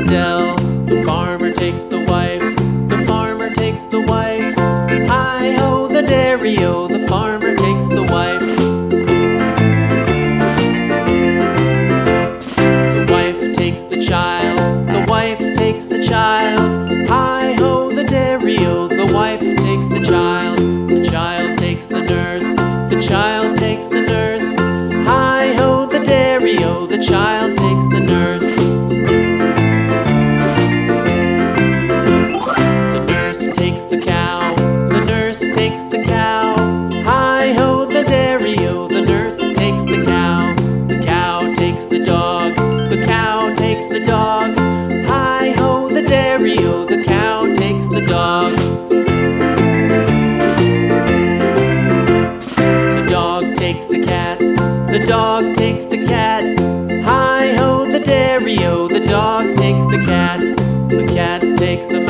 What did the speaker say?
dell. The farmer takes the wife, the farmer takes the wife. Hi-ho, the dairy-o, the farmer takes the wife. The wife takes the child, the wife takes the child. Hi-ho, the dairy-o, the wife takes the child. The child takes the nurse, the child takes the nurse. Hi-ho, the dairy-o, the child takes the nurse. The nurse takes the cow, the nurse takes the cow. Hi-ho, the dairy-o, the nurse takes the cow. The cow takes the dog, the cow takes the dog. Hi-ho, the dairy-o, the cow takes the dog. The dog takes the cat, the dog takes the cat. Hi-ho, the dairy-o, the dog takes the cat. The cat takes the mouse.